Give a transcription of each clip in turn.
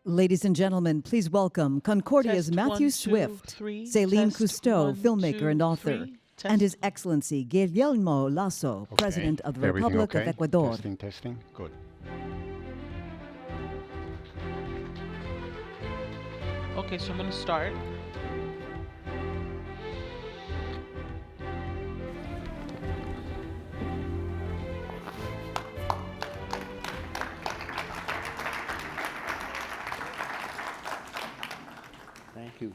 Ladies and gentlemen, please welcome Concordia's Test, Matthew 1, 2, Swift, 3. Céline Test, Cousteau, 1, filmmaker 2, and author, 3. and Test. His Excellency Guillermo Lasso, President of the Everything Republic okay? of Ecuador. Testing. Good. Okay, so I'm going to start. Thank you.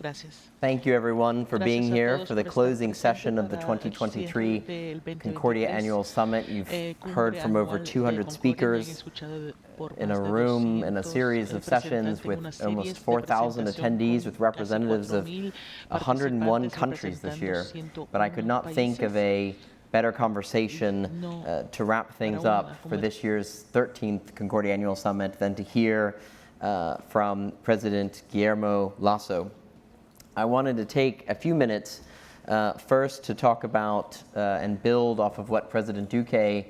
Gracias. Thank you, everyone, for being Gracias a here todos for the por estar closing presente session of the para el 2023 cierre del Concordia 2023, Annual Summit. You've heard cumbre from over anual de 200 Concordia. speakers Han escuchado por in más a de room, in a 200 series of sessions representantes, with una serie almost de 4,000 presentación attendees, con with casi representatives of 4,000 101 participantes countries this year. representando But I could not think of a better conversation to wrap things up for this year's 13th Concordia Annual Summit than to hear from President Guillermo Lasso. I wanted to take a few minutes first to talk about and build off of what President Duque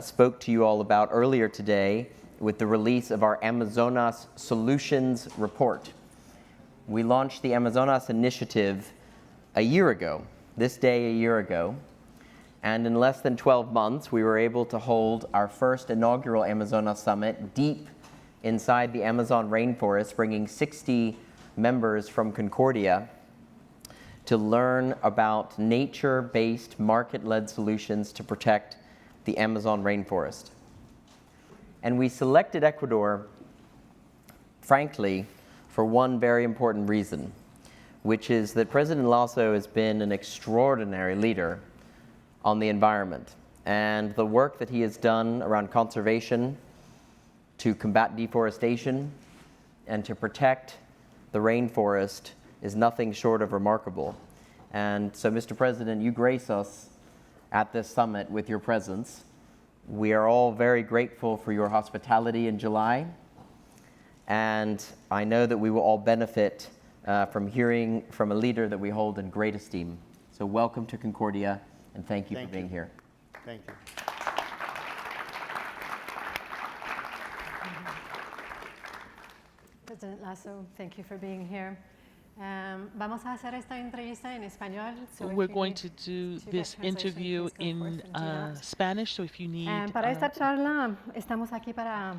spoke to you all about earlier today with the release of our Amazonas Solutions Report. We launched the Amazonas Initiative a year ago, this day a year ago, and in less than 12 months we were able to hold our first inaugural Amazonas Summit deep inside the Amazon rainforest, bringing 60 members from Concordia to learn about nature-based, market-led solutions to protect the Amazon rainforest. And we selected Ecuador, frankly, for one very important reason, which is that President Lasso has been an extraordinary leader on the environment. And the work that he has done around conservation, to combat deforestation, and to protect the rainforest is nothing short of remarkable. And so, Mr. President, you grace us at this summit with your presence. We are all very grateful for your hospitality in July. And I know that we will all benefit from hearing from a leader that we hold in great esteem. So welcome to Concordia, and thank you for being here. Thank you. President Lasso, thank you for being here. Vamos a hacer esta entrevista en español. So We're going to do this interview in Spanish, so if you need... Para esta charla estamos aquí para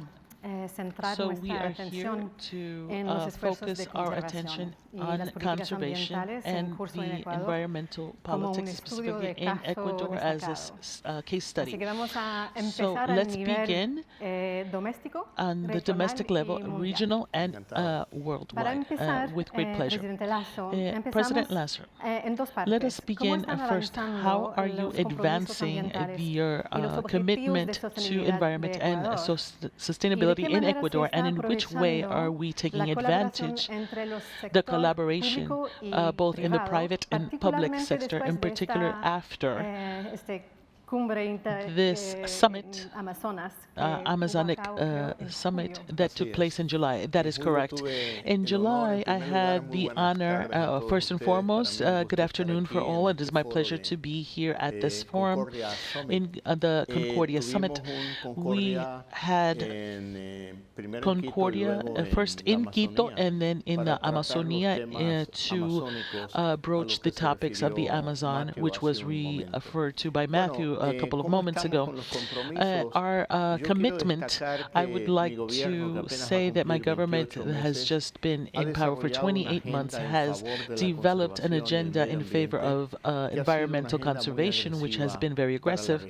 centrar So we nuestra are here atención to en los esfuerzos focus de our conservación attention y on las políticas conservation ambientales en and curso en the Ecuador environmental como un politics, estudio specifically de in caso Ecuador, as destacado. a case study. Así que vamos a So empezar a let's nivel begin doméstico, on the regional domestic level, y mundial. regional and Para worldwide, empezar, with great pleasure. Presidente Lasso, President empezamos Lasso, en dos partes. let us ¿Cómo begin están first. avanzando How are you los compromisos advancing ambientales your y los objetivos de commitment to sostenibilidad environment de and Ecuador? sustainability ¿Y de qué in manera se Ecuador, está and in which way aprovechando are we taking la colaboración advantage entre los the sector collaboration público y both in the privado, private and public particularmente sector, después in de particular esta, after cumbre this summit, en Amazonas, Amazonic summit that took place in July. That is correct. In July, I had the honor, first and foremost, good afternoon for all. It is my pleasure to be here at this forum in the Concordia Summit. We had Concordia first in Quito and then in the Amazonia to broach the topics of the Amazon, which was referred to by Matthew a couple of moments ago. Our commitment, I would like to say that my government has just been in power for 28 months, has developed an agenda in favor of environmental conservation, which has been very aggressive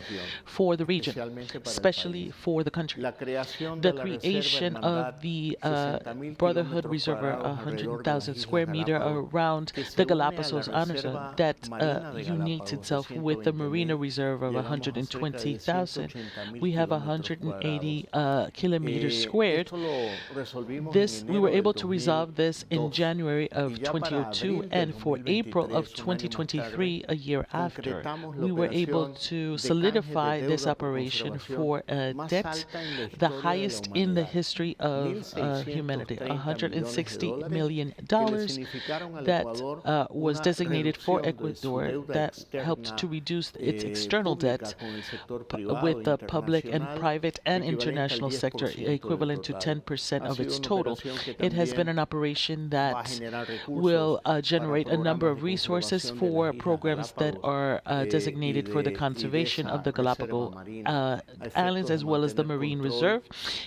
for the region, especially for the country. The creation of the Brotherhood Reserve, 100,000 square meter around the Galapagos Islands, that unites itself with the Marina Reserve of 120,000. We have 180 kilometers squared. We were able to resolve this in January of 2002, and for April of 2023, a year after, we were able to solidify this operation for a debt, the highest in the history history of humanity. $160 million that was designated for Ecuador that helped to reduce its external debt with the public and private and international sector, equivalent to 10% of its total. It has been an operation that will generate a number of resources for programs that are designated for the conservation of the Galapagos Islands as well as the Marine Reserve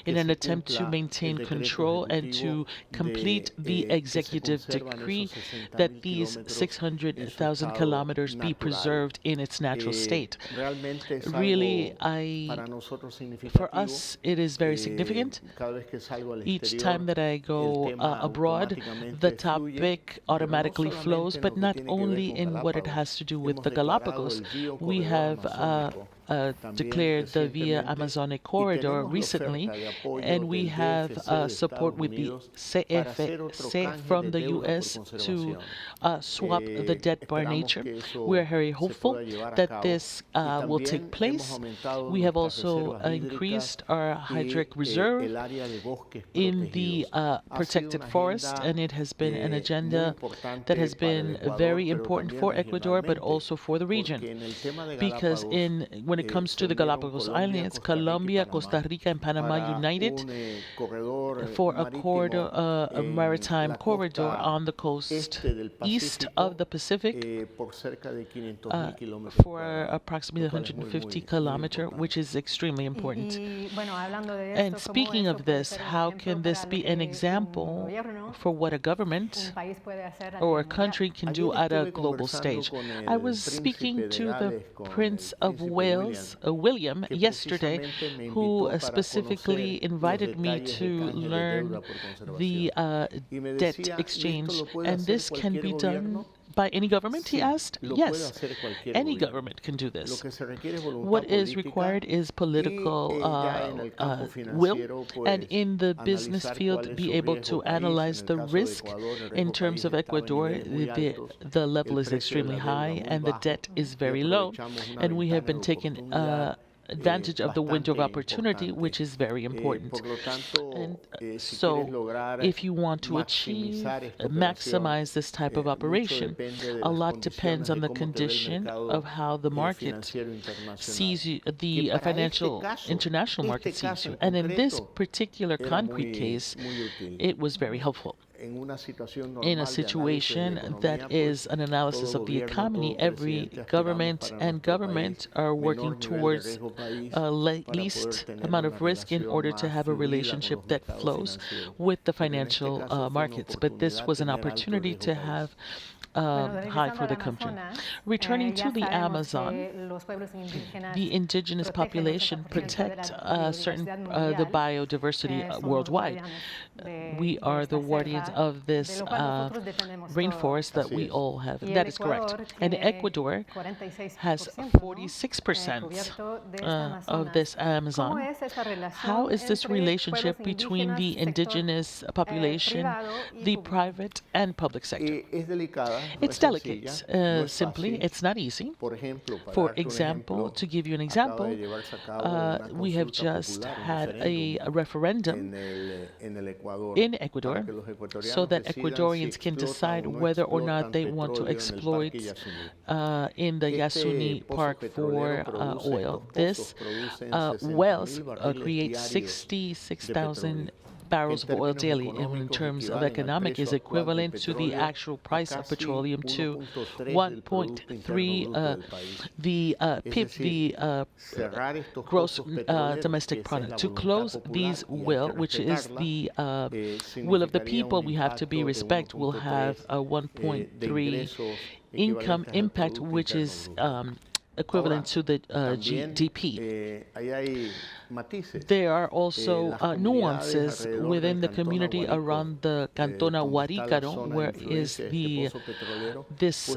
in an attempt to maintain control and to complete the executive decree that these 600,000 kilometers be preserved in its natural state. Really, for us, it is very significant. Each time that I go abroad, the topic automatically flows, but not only in what it has to do with the Galapagos. We have declared the Via Amazonic Corridor recently, and we have support with the CFC from the U.S. to swap the debt by nature. We are very hopeful that this will take place. We have also increased our hydric reserve in the protected forest, and it has been an agenda that has been very important for Ecuador, but also for the region. Because when it comes to the Galapagos Islands, Colombia, Costa Rica, and Panama united for a corridor, a maritime corridor on the coast east of the Pacific for approximately 150 kilometers, which is extremely important. And speaking of this, how can this be an example for what a government or a country can do at a global stage? I was speaking to the Prince of Wales, William, yesterday, who specifically invited me to learn the debt exchange. And this can be done by any government, he asked? Yes, any government can do this. What is required is political will, and in the business field, be able to analyze the risk in terms of Ecuador. The level is extremely high, and the debt is very low, and we have been taking advantage of the window of opportunity, which is very important. And so if you want to maximize this type of operation, a lot depends on the condition of how the market sees you, the international market sees you. And in this particular concrete case, it was very helpful. In a situation that is an analysis of the economy, every government are working towards least amount of risk in order to have a relationship that flows with the financial markets. But this was an opportunity to have high for the country. Returning to the Amazon, the indigenous population protect the biodiversity worldwide. We are the guardians of this rainforest that we all have. That is correct. And Ecuador has 46% of this Amazon. How is this relationship between the indigenous population, the private and public sector? It's delicate. Simply, it's not easy. For example, to give you an example, we have just had a referendum in Ecuador so that Ecuadorians can decide whether or not they want to exploit in the Yasuni Park for oil. This wells creates 66,000 barrels of oil daily, and in terms of economic is equivalent to the actual price of petroleum to 1.3 the PIB, the gross domestic product. To close these will, which is the will of the people, we have to be respect, will have a 1.3 income impact, which is equivalent to the GDP. There are also nuances within the community around the Cantona Huaricaro, where is this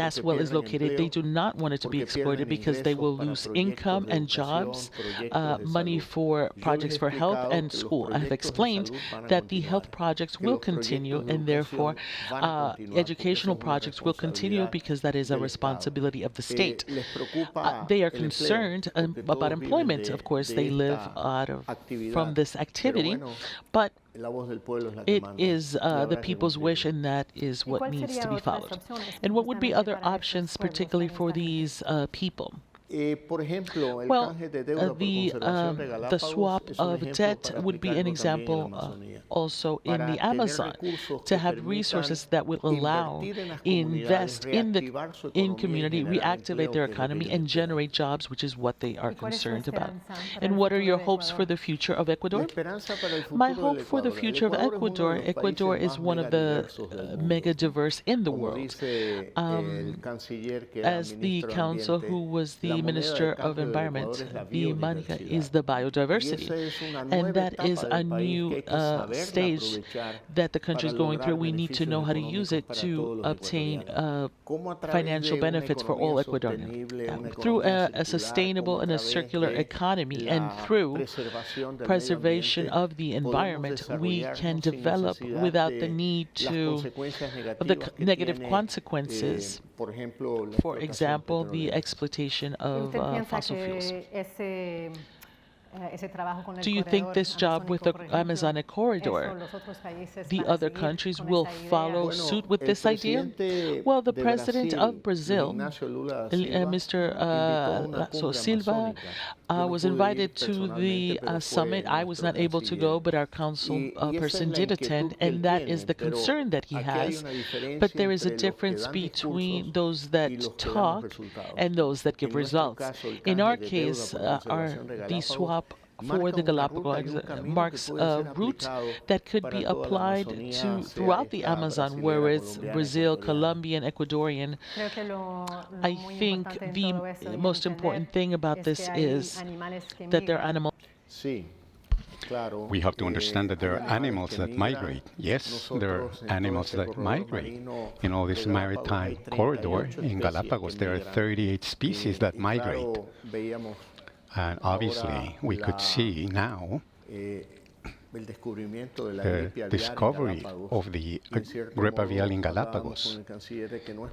gas well is located, they do not want it to be exploited because they will lose income and jobs, money for projects for health and school. I have explained that the health projects will continue, and therefore educational projects will continue because that is a responsibility of the state. They are concerned about employment. Of course, they live from this activity, but it is the people's wish, and that is what needs to be followed. And what would be other options, particularly for these people? Well, the swap of debt would be an example also in the Amazon, to have resources that will allow invest in community, reactivate their economy, and generate jobs, which is what they are concerned about. And what are your hopes for the future of Ecuador? My hope for the future of Ecuador is one of the mega diverse in the world. As the council who was the Minister of Environment, the Manica, is the biodiversity. And that is a new stage that the country is going through. We need to know how to use it to obtain financial benefits for all Ecuadorians. Through a sustainable and a circular economy, and through preservation of the environment, we can develop without the need of the negative consequences. For example, the exploitation of fossil fuels. Do you think this job with the Amazonic corridor, the other countries will follow suit with this idea? Well, the president of Brazil, Mr. Lasso Silva, was invited to the summit. I was not able to go, but our council person did attend, and that is the concern that he has. But there is a difference between those that talk and those that give results. In our case, the swap for the Galapagos marks a route that could be applied to throughout the Amazon, whereas Brazil, Colombian, Ecuadorian. I think the most important thing about this is that they're animals. We have to understand that there are animals that migrate. Yes, there are animals that migrate. In all this maritime corridor in Galapagos, there are 38 species that migrate. And obviously, we could see now the discovery of the Grepa Vial in Galapagos.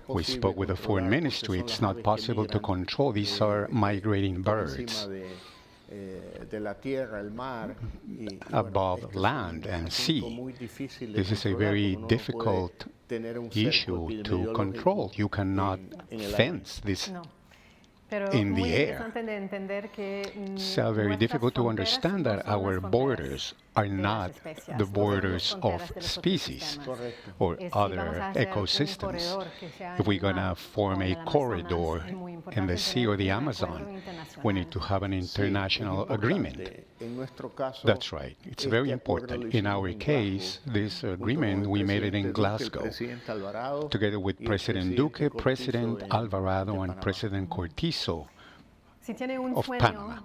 We spoke with the Foreign Ministry. It's not possible to control. These are migrating birds above land and sea. This is a very difficult issue to control. You cannot fence this in the air. So very difficult to understand that our borders are not the borders of species or other ecosystems. If we're going to form a corridor in the sea or the Amazon, we need to have an international agreement. That's right. It's very important. In our case, this agreement, we made it in Glasgow, together with President Duque, President Alvarado, and President Cortizo of Panama.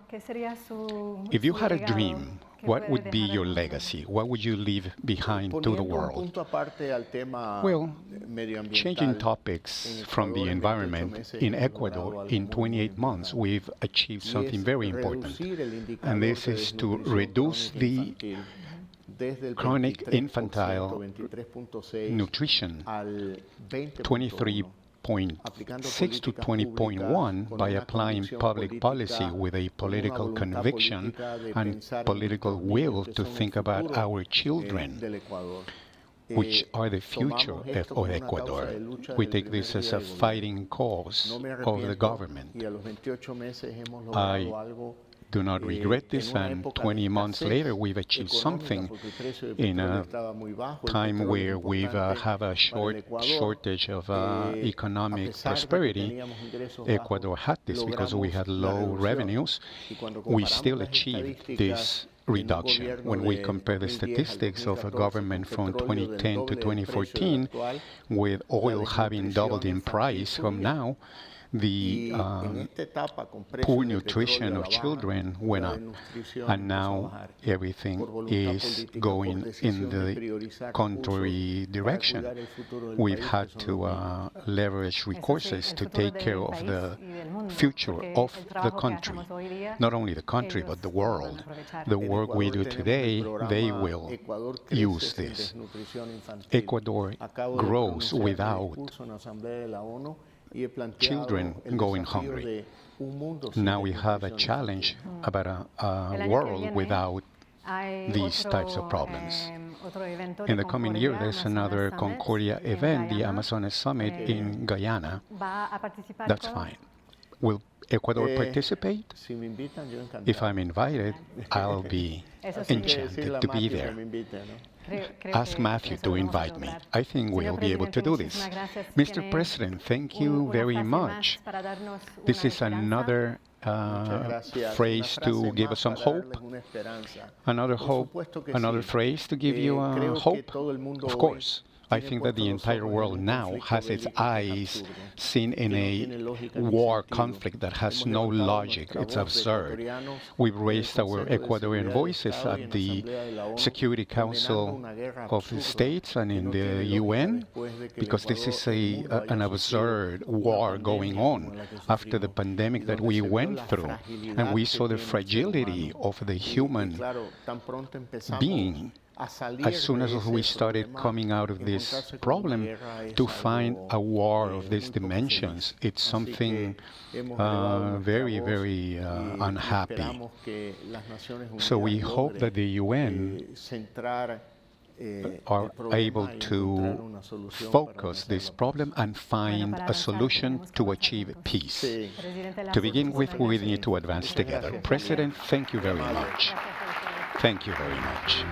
If you had a dream, what would be your legacy? What would you leave behind to the world? Well, changing topics from the environment, in Ecuador, in 28 months, we've achieved something very important. And this is to reduce the chronic infantile nutrition 23.6 to 20.1 by applying public policy with a political conviction and political will to think about our children, which are the future of Ecuador. We take this as a fighting cause of the government. I do not regret this, and 20 months later we've achieved something in a time where we've have a shortage of economic prosperity. Ecuador had this because we had low revenues. We still achieved this reduction. When we compare the statistics of a government from 2010 to 2014, with oil having doubled in price from now, the poor nutrition of children went up, and now everything is going in the contrary direction. We've had to leverage resources to take care of the future of the country. Not only the country, but the world. The work we do today, they will use this. Ecuador grows without children going hungry. Now we have a challenge about a world without these types of problems. In the coming year, there's another Concordia event, the Amazonas Summit in Guyana. That's fine. Will Ecuador participate? If I'm invited, I'll be enchanted to be there. Ask Matthew to invite me. I think we'll be able to do this. Mr. President, thank you very much. This is another phrase to give us some hope. Another phrase to give you hope. Of course. I think that the entire world now has its eyes seen in a war conflict that has no logic. It's absurd. We've raised our Ecuadorian voices at the Security Council of the States and in the UN, because this is an absurd war going on after the pandemic that we went through, and we saw the fragility of the human being. As soon as we started coming out of this problem, to find a war of these dimensions, it's something very, very unhappy. So we hope that the UN are able to focus this problem and find a solution to achieve peace. To begin with, we need to advance together. President, thank you very much. Thank you very much.